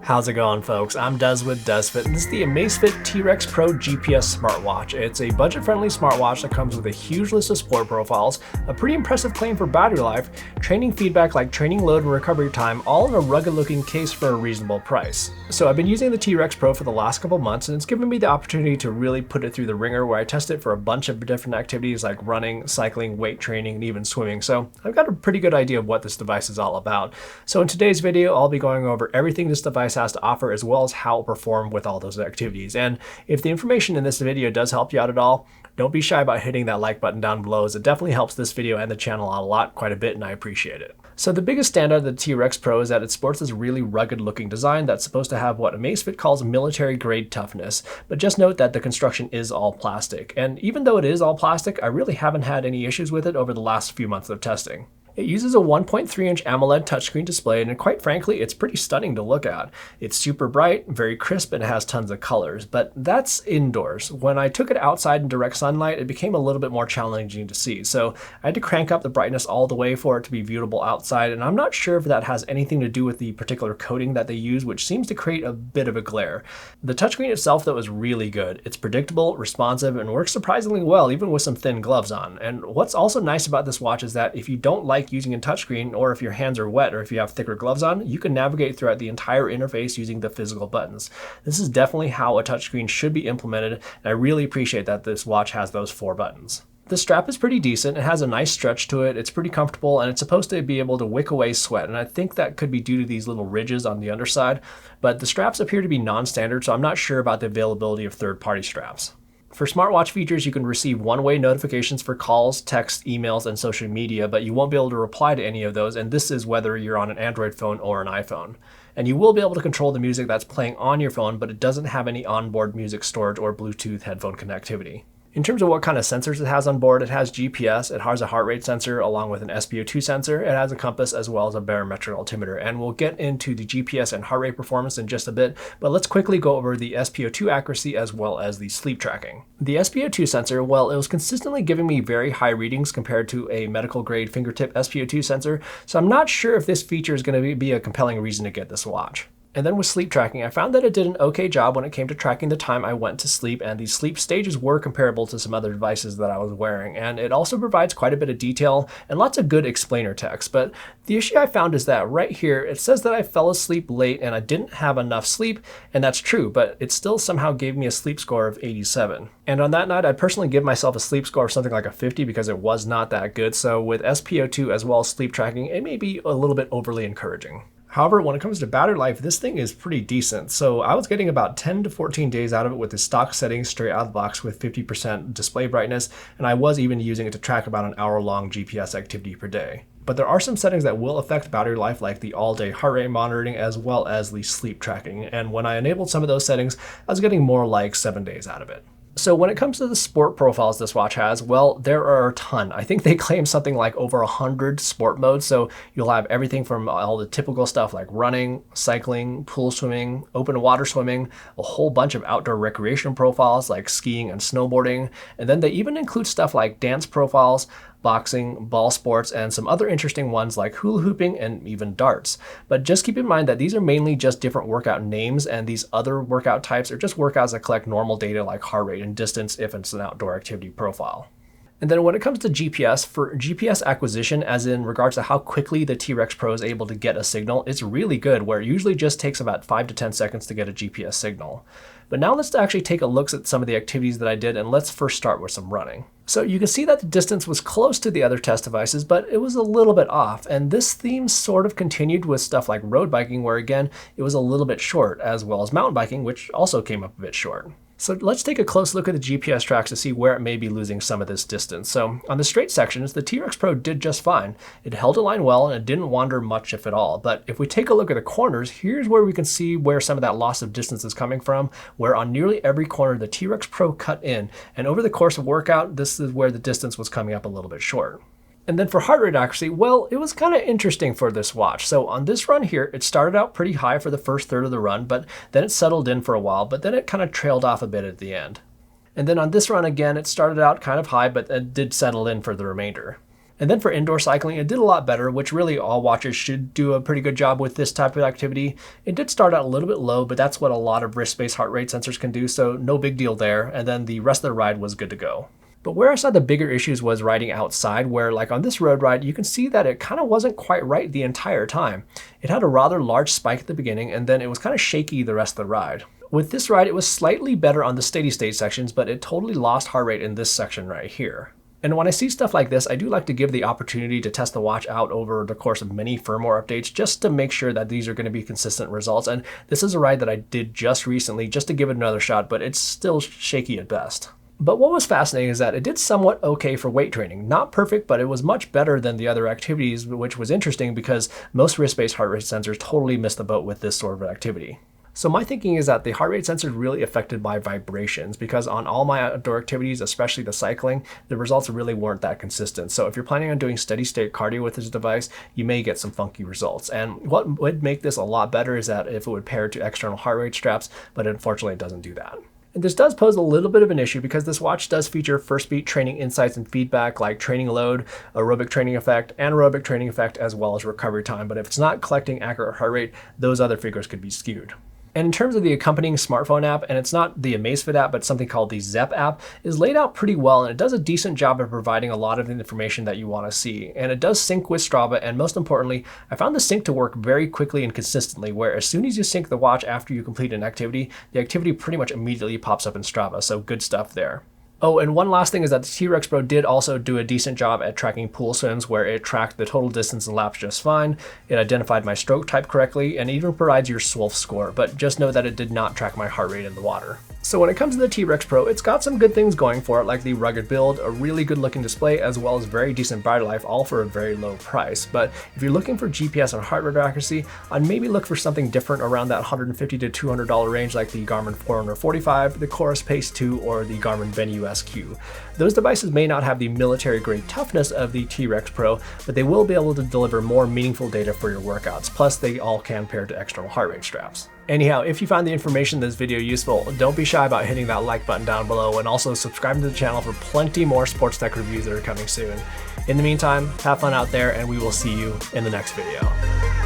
How's it going, folks? I'm Des with DesFit, and this is the Amazfit T-Rex Pro GPS smartwatch. It's a budget-friendly smartwatch that comes with a huge list of sport profiles, a pretty impressive claim for battery life, training feedback like training load and recovery time, all in a rugged-looking case for a reasonable price. So I've been using the T-Rex Pro for the last couple months, and it's given me the opportunity to really put it through the ringer where I test it for a bunch of different activities like running, cycling, weight training, and even swimming. So I've got a pretty good idea of what this device is all about. So in today's video, I'll be going over everything this device has to offer as well as how it perform with all those activities. And if the information in this video does help you out at all, don't be shy about hitting that like button down below, as it definitely helps this video and the channel out a lot, quite a bit, and I appreciate it. So the biggest standout of the T-Rex Pro is that it sports this really rugged looking design that's supposed to have what Amazfit calls military grade toughness. But just note that the construction is all plastic. And even though it is all plastic, I really haven't had any issues with it over the last few months of testing. It uses a 1.3-inch AMOLED touchscreen display, and quite frankly, it's pretty stunning to look at. It's super bright, very crisp, and it has tons of colors, but that's indoors. When I took it outside in direct sunlight, it became a little bit more challenging to see, so I had to crank up the brightness all the way for it to be viewable outside, and I'm not sure if that has anything to do with the particular coating that they use, which seems to create a bit of a glare. The touchscreen itself, though, is really good. It's predictable, responsive, and works surprisingly well, even with some thin gloves on. And what's also nice about this watch is that if you don't like using a touchscreen, or if your hands are wet, or if you have thicker gloves on, you can navigate throughout the entire interface using the physical buttons. This is definitely how a touchscreen should be implemented, and I really appreciate that this watch has those 4 buttons. The strap is pretty decent, it has a nice stretch to it, it's pretty comfortable, and it's supposed to be able to wick away sweat, and I think that could be due to these little ridges on the underside, but the straps appear to be non-standard, so I'm not sure about the availability of third-party straps. For Smartwatch Features, you can receive one-way notifications for calls, texts, emails, and social media, but you won't be able to reply to any of those, and this is whether you're on an Android phone or an iPhone. And you will be able to control the music that's playing on your phone, but it doesn't have any onboard music storage or Bluetooth headphone connectivity. In terms of what kind of sensors it has on board, it has GPS, it has a heart rate sensor along with an SpO2 sensor, it has a compass as well as a barometric altimeter, and we'll get into the GPS and heart rate performance in just a bit, but let's quickly go over the SpO2 accuracy as well as the sleep tracking. The SpO2 sensor, well, it was consistently giving me very high readings compared to a medical grade fingertip SpO2 sensor, so I'm not sure if this feature is going to be a compelling reason to get this watch. And then with sleep tracking, I found that it did an okay job when it came to tracking the time I went to sleep, and the sleep stages were comparable to some other devices that I was wearing. And it also provides quite a bit of detail and lots of good explainer text. But the issue I found is that right here, it says that I fell asleep late and I didn't have enough sleep, and that's true, but it still somehow gave me a sleep score of 87. And on that night, I'd personally give myself a sleep score of something like a 50 because it was not that good. So with SpO2 as well as sleep tracking, it may be a little bit overly encouraging. However, when it comes to battery life, this thing is pretty decent. So I was getting about 10 to 14 days out of it with the stock settings straight out of the box with 50% display brightness, and I was even using it to track about an hour-long GPS activity per day. But there are some settings that will affect battery life, like the all-day heart rate monitoring as well as the sleep tracking. And when I enabled some of those settings, I was getting more like 7 days out of it. So when it comes to the sport profiles this watch has, well, there are a ton. I think they claim something like over 100 sport modes, so you'll have everything from all the typical stuff like running, cycling, pool swimming, open water swimming, a whole bunch of outdoor recreation profiles like skiing and snowboarding, and then they even include stuff like dance profiles, boxing, ball sports, and some other interesting ones like hula hooping and even darts. But just keep in mind that these are mainly just different workout names, and these other workout types are just workouts that collect normal data like heart rate and distance if it's an outdoor activity profile. And then when it comes to GPS, for GPS acquisition, as in regards to how quickly the T-Rex Pro is able to get a signal, it's really good, where it usually just takes about 5 to 10 seconds to get a GPS signal. But now let's actually take a look at some of the activities that I did, and let's first start with some running. So you can see that the distance was close to the other test devices, but it was a little bit off. And this theme sort of continued with stuff like road biking, where again, it was a little bit short, as well as mountain biking, which also came up a bit short. So let's take a close look at the GPS tracks to see where it may be losing some of this distance. So on the straight sections, the T-Rex Pro did just fine. It held a line well and it didn't wander much if at all. But if we take a look at the corners, here's where we can see where some of that loss of distance is coming from, where on nearly every corner the T-Rex Pro cut in. And over the course of workout, this is where the distance was coming up a little bit short. And then for heart rate accuracy, well, it was kind of interesting for this watch. So on this run here, it started out pretty high for the first third of the run, but then it settled in for a while, but then it kind of trailed off a bit at the end. And then on this run again, it started out kind of high, but it did settle in for the remainder. And then for indoor cycling, it did a lot better, which really all watches should do a pretty good job with this type of activity. It did start out a little bit low, but that's what a lot of wrist-based heart rate sensors can do, so no big deal there. And then the rest of the ride was good to go. But where I saw the bigger issues was riding outside, where like on this road ride, you can see that it kind of wasn't quite right the entire time. It had a rather large spike at the beginning, and then it was kind of shaky the rest of the ride. With this ride, it was slightly better on the steady state sections, but it totally lost heart rate in this section right here. And when I see stuff like this, I do like to give the opportunity to test the watch out over the course of many firmware updates just to make sure that these are going to be consistent results. And this is a ride that I did just recently just to give it another shot, but it's still shaky at best. But what was fascinating is that it did somewhat okay for weight training. Not perfect, but it was much better than the other activities, which was interesting because most wrist-based heart rate sensors totally miss the boat with this sort of activity. So my thinking is that the heart rate sensor is really affected by vibrations, because on all my outdoor activities, especially the cycling, the results really weren't that consistent. So if you're planning on doing steady state cardio with this device, you may get some funky results. And what would make this a lot better is that if it would pair to external heart rate straps, but unfortunately it doesn't do that. And this does pose a little bit of an issue because this watch does feature first beat training insights and feedback like training load, aerobic training effect, anaerobic training effect, as well as recovery time. But if it's not collecting accurate heart rate, those other figures could be skewed. And in terms of the accompanying smartphone app, and it's not the Amazfit app, but something called the Zepp app, is laid out pretty well, and it does a decent job of providing a lot of the information that you want to see. And it does sync with Strava, and most importantly, I found the sync to work very quickly and consistently, where as soon as you sync the watch after you complete an activity, the activity pretty much immediately pops up in Strava, so good stuff there. Oh, and one last thing is that the T-Rex Pro did also do a decent job at tracking pool swims, where it tracked the total distance and laps just fine. It identified my stroke type correctly, and even provides your SWOLF score, but just know that it did not track my heart rate in the water. So when it comes to the T-Rex Pro, it's got some good things going for it, like the rugged build, a really good looking display, as well as very decent battery life, all for a very low price. But if you're looking for GPS and heart rate accuracy, I'd maybe look for something different around that $150 to $200 range, like the Garmin Forerunner 45, the Chorus Pace 2, or the Garmin Venue SQ. Those devices may not have the military-grade toughness of the T-Rex Pro, but they will be able to deliver more meaningful data for your workouts. Plus, they all can pair to external heart rate straps. Anyhow, if you found the information in this video useful, don't be shy about hitting that like button down below, and also subscribing to the channel for plenty more sports tech reviews that are coming soon. In the meantime, have fun out there, and we will see you in the next video.